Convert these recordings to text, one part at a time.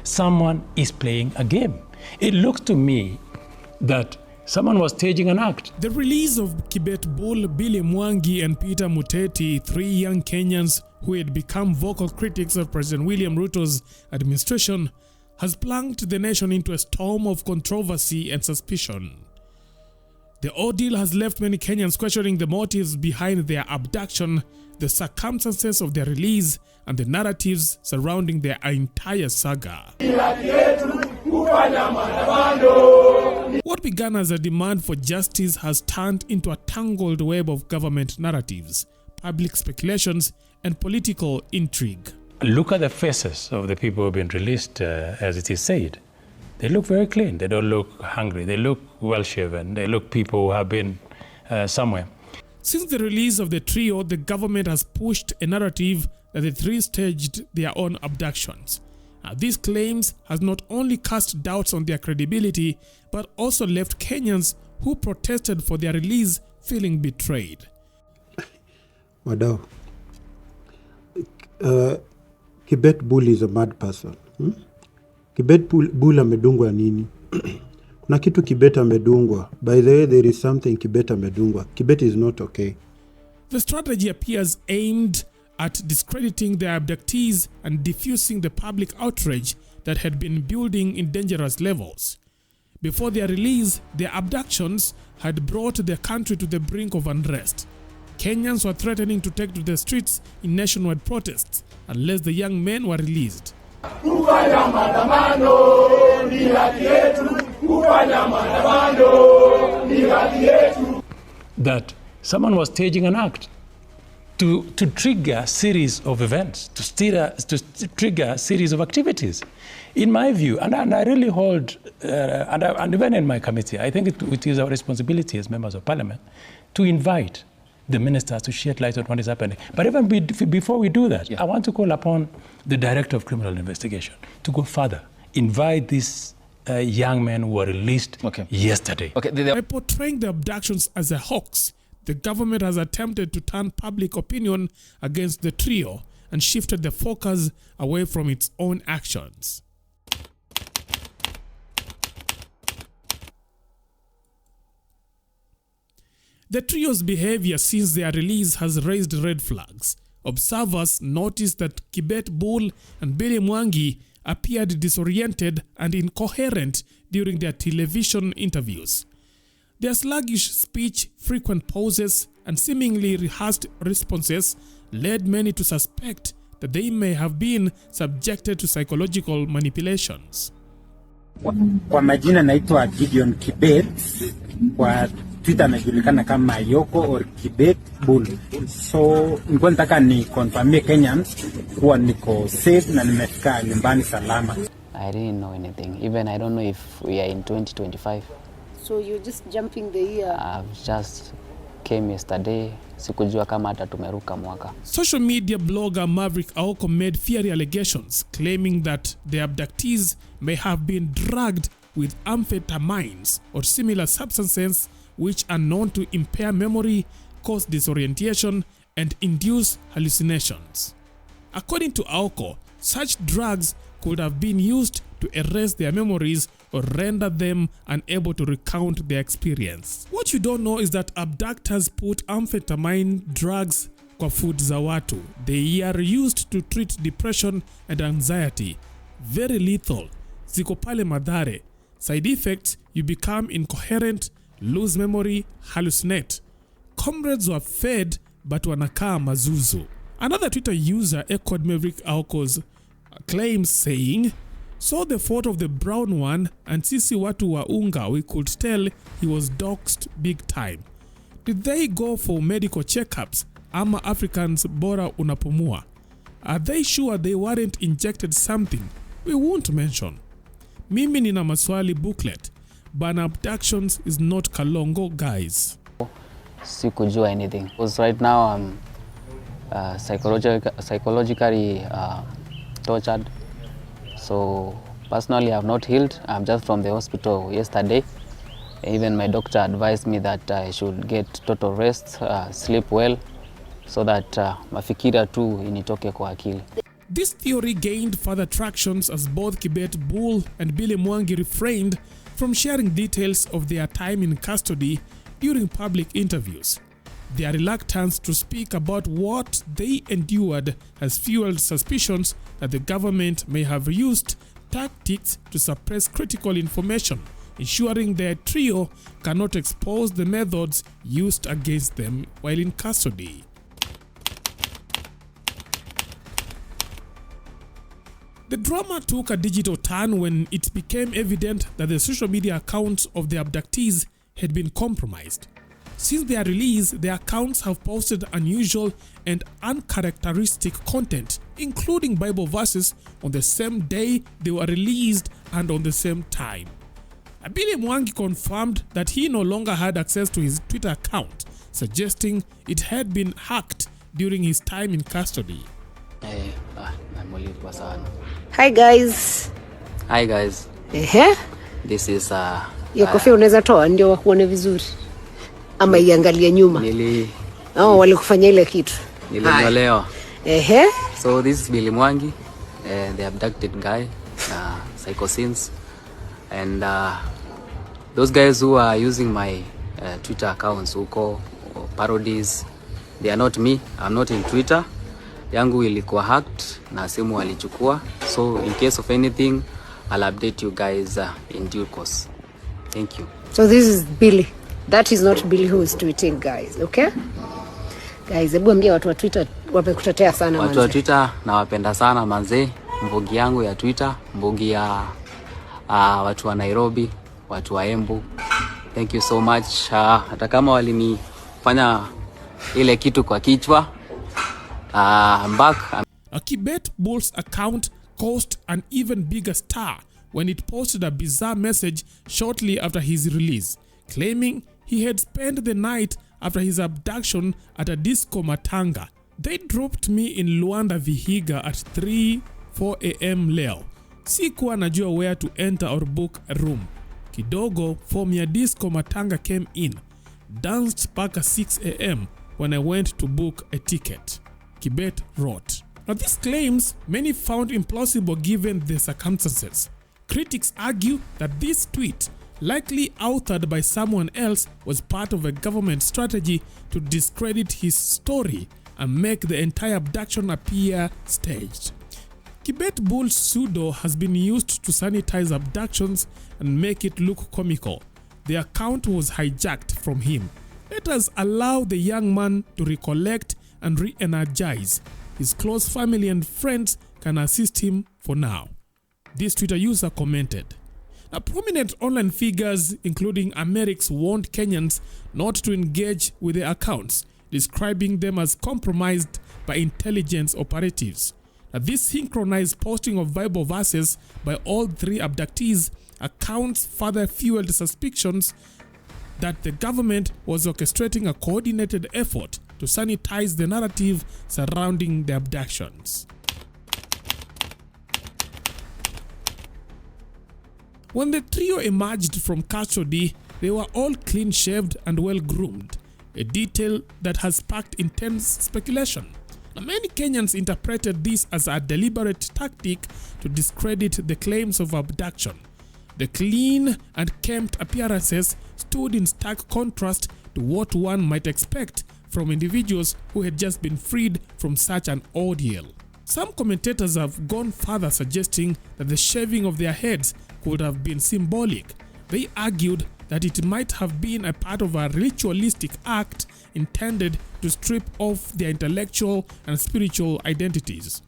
someone is playing a game. It looks to me that someone was staging an act. The release of Kibet bull Billy Mwangi and Peter Muteti, 3 young Kenyans who had become vocal critics of President William Ruto's administration, has plunged the nation into a storm of controversy and suspicion. The ordeal has left many Kenyans questioning the motives behind their abduction, the circumstances of their release, and the narratives surrounding their entire saga. What began as a demand for justice has turned into a tangled web of government narratives, public speculations, and political intrigue. Look at the faces of the people who have been released, as it is said. They look very clean. They don't look hungry. They look well-shaven. They look people who have been somewhere. Since the release of the trio, the government has pushed a narrative that the three staged their own abductions. These claims has not only cast doubts on their credibility, but also left Kenyans who protested for their release feeling betrayed. Wadau, Kibet bull is a mad person. Kibet bull amedungwa nini? Kuna kitu Kibet amedungwa. By the way, there is something Kibet amedungwa. Kibet is not okay. The strategy appears aimed at discrediting the abductees and diffusing the public outrage that had been building in dangerous levels. Before their release, their abductions had brought the country to the brink of unrest. Kenyans were threatening to take to the streets in nationwide protests unless the young men were released. That someone was staging an act to trigger a series of events, to trigger a series of activities. In my view, and I really hold, and even in my committee, I think it is our responsibility as members of parliament to invite the ministers to shed light on what is happening. But even before we do that, I want to call upon the Director of Criminal Investigation to go further, invite these young men who were released yesterday. By portraying the abductions as a hoax, the government has attempted to turn public opinion against the trio and shifted the focus away from its own actions. The trio's behavior since their release has raised red flags. Observers noticed that Kibet Bull and Billy Mwangi appeared disoriented and incoherent during their television interviews. Their sluggish speech, frequent pauses, and seemingly rehearsed responses led many to suspect that they may have been subjected to psychological manipulations. Kwa majina naitwa Gideon Kibet, kwa Twitter najulikana kama Yoko or Kibet Bull. So nilikuwa nataka ni confirm Kenyans kuwa niko safe na nimefika nyumbani salama. I didn't know anything. Even I don't know if we are in 2025. So you're just jumping the year? I've just came yesterday. Sikujua kama hata tumeruka mwaka. Social media blogger Maverick Aoko made fiery allegations claiming that the abductees may have been drugged with amphetamines or similar substances which are known to impair memory, cause disorientation, and induce hallucinations. According to Aoko, such drugs could have been used to erase their memories or render them unable to recount their experience. What you don't know is that abductors put amphetamine drugs kwa food za watu. They are used to treat depression and anxiety. Very lethal. Ziko pale madhare. Side effects, you become incoherent, lose memory, hallucinate. Comrades were fed but wanakaa mazuzu. Another Twitter user echoed Maverick Aoko's claims saying, "Saw the photo of the brown one and sisi watu wa unga, we could tell he was doxed big time. Did they go for medical checkups? Ama Africans bora unapumua? Are they sure they weren't injected something we won't mention? Mimi nina maswali booklet. Ban abductions is not Kalongo, guys." Sikujua anything. Because right now I'm psychologically tortured. So personally I've not healed. I'm just from the hospital yesterday. Even my doctor advised me that I should get total rest, sleep well, so that mafikira tu initoke kwa akili. This theory gained further tractions as both Kibet Bull and Billy Mwangi refrained from sharing details of their time in custody during public interviews. Their reluctance to speak about what they endured has fueled suspicions that the government may have used tactics to suppress critical information, ensuring their trio cannot expose the methods used against them while in custody. The drama took a digital turn when it became evident that the social media accounts of the abductees had been compromised. Since their release, their accounts have posted unusual and uncharacteristic content, including Bible verses on the same day they were released and on the same time. Billy Mwangi confirmed that he no longer had access to his Twitter account, suggesting it had been hacked during his time in custody. Hi guys. Hi guys. This is Hiyo kofia unaweza toa ndio wakuone vizuri. Ama iangalie nyuma. Walikufanya ile kitu. Nilinyolewa. So this is Billy Mwangi, the abducted guy, psychosins. And those guys who are using my Twitter accounts, who call parodies, they are not me. I'm not in Twitter. Yangu ilikuwa hacked na simu walichukua. So in case of anything, I'll update you guys in due course. Thank you. So this is Billy. That is not Billy who is tweeting, guys. Okay? Guys, hebu ambia watu wa Twitter wamekutetea sana manze. Watu wa Twitter nawapenda sana manze. Mbogi yangu ya Twitter, mbogi ya watu wa Nairobi, watu wa Embu. Thank you so much. Hata kama walinifanya ile kitu kwa kichwa. I'm back. A Kibet Bull's account caused an even bigger stir when it posted a bizarre message shortly after his release, claiming he had spent the night after his abduction at a disco Matanga. They dropped me in Luanda Vihiga at 3:04 a.m. leo. Sikuwa najua where to enter or book a room. Kidogo form ya disco Matanga came in. Danced paka 6 a.m. when I went to book a ticket. Kibet wrote. Now these claims many found implausible given the circumstances. Critics argue that this tweet, likely authored by someone else, was part of a government strategy to discredit his story and make the entire abduction appear staged. Kibet Bull's pseudo has been used to sanitize abductions and make it look comical. The account was hijacked from him. Let us allow the young man to recollect and re-energize. His close family and friends can assist him for now. This Twitter user commented. Now, prominent online figures, including Amerix, warned Kenyans not to engage with their accounts, describing them as compromised by intelligence operatives. Now, this synchronized posting of Bible verses by all three abductees' accounts further fueled suspicions that the government was orchestrating a coordinated effort to sanitize the narrative surrounding the abductions. When the trio emerged from custody, they were all clean-shaved and well-groomed, a detail that has sparked intense speculation. Now, many Kenyans interpreted this as a deliberate tactic to discredit the claims of abduction. The clean and kempt appearances stood in stark contrast to what one might expect from individuals who had just been freed from such an ordeal. Some commentators have gone further, suggesting that the shaving of their heads could have been symbolic. They argued that it might have been a part of a ritualistic act intended to strip off their intellectual and spiritual identities.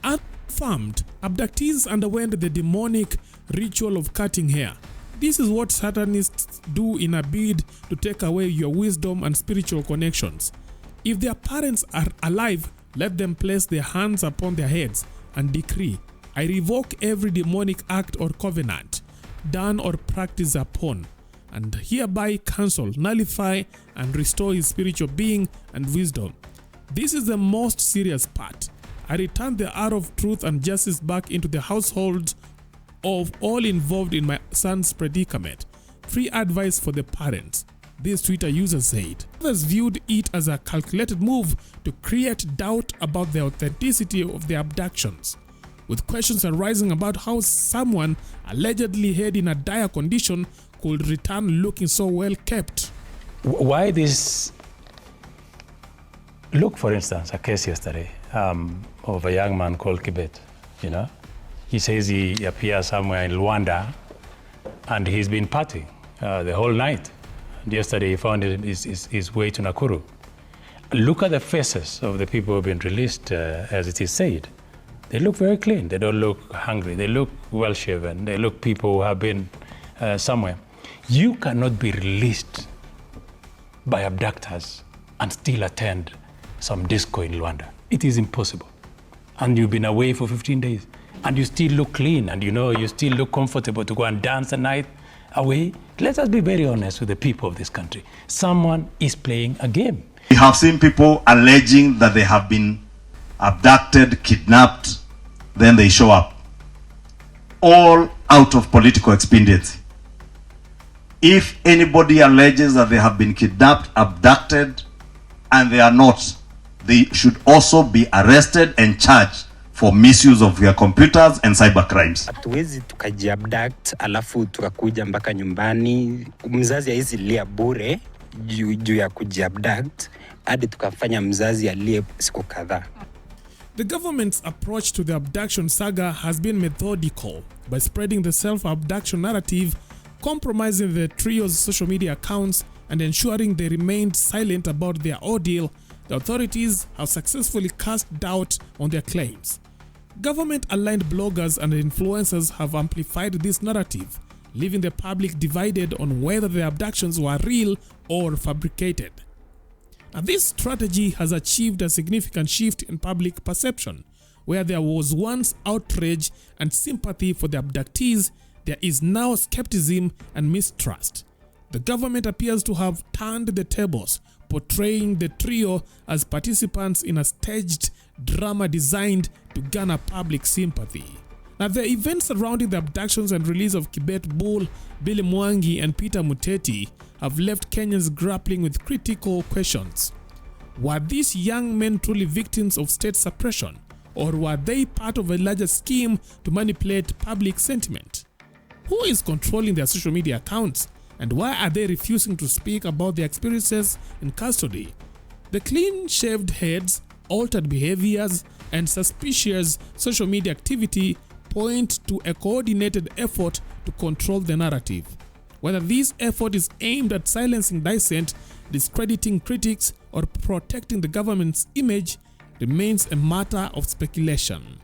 Unconfirmed, abductees underwent the demonic ritual of cutting hair. This is what Satanists do in a bid to take away your wisdom and spiritual connections. If their parents are alive, let them place their hands upon their heads and decree, I revoke every demonic act or covenant done or practiced upon, and hereby cancel, nullify, and restore his spiritual being and wisdom. This is the most serious part. I return the hour of truth and justice back into the households of all involved in my son's predicament. Free advice for the parents. this Twitter user said. Others viewed it as a calculated move to create doubt about the authenticity of the abductions, with questions arising about how someone allegedly had in a dire condition could return looking so well kept. Why this? Look, for instance, a case yesterday of a young man called Kibet. You know, he says he appears somewhere in Rwanda, and he's been partying the whole night. And yesterday he found his way to Nakuru. Look at the faces of the people who've been released, as it is said. They look very clean. They don't look hungry. They look well shaven. They look people who have been somewhere. You cannot be released by abductors and still attend some disco in Rwanda. It is impossible. And you've been away for 15 days and you still look clean and you still look comfortable to go and dance a night away. Let us be very honest with the people of this country. Someone is playing a game. We have seen people alleging that they have been abducted, kidnapped, then they show up. All out of political expediency. If anybody alleges that they have been kidnapped, abducted, and they are not, they should also be arrested and charged for misuse of their computers and cyber crimes. Hatuwezi tukajiabduct alafu tukakuja mpaka nyumbani. Mzazi haizi lia bure juu ya kujiabduct hadi tukafanya mzazi alie siku kadhaa. The government's approach to the abduction saga has been methodical by spreading the self-abduction narrative, compromising the trio's social media accounts, and ensuring they remained silent about their ordeal. The authorities have successfully cast doubt on their claims. Government-aligned bloggers and influencers have amplified this narrative, leaving the public divided on whether the abductions were real or fabricated. Now, this strategy has achieved a significant shift in public perception. Where there was once outrage and sympathy for the abductees, there is now skepticism and mistrust. The government appears to have turned the tables, portraying the trio as participants in a staged drama designed to garner public sympathy. Now, the events surrounding the abductions and release of Kibet Bull, Billy Mwangi, and Peter Muteti have left Kenyans grappling with critical questions. Were these young men truly victims of state suppression, or were they part of a larger scheme to manipulate public sentiment? Who is controlling their social media accounts, and why are they refusing to speak about their experiences in custody? The clean-shaved heads, altered behaviors, and suspicious social media activity point to a coordinated effort to control the narrative. Whether this effort is aimed at silencing dissent, discrediting critics, or protecting the government's image remains a matter of speculation.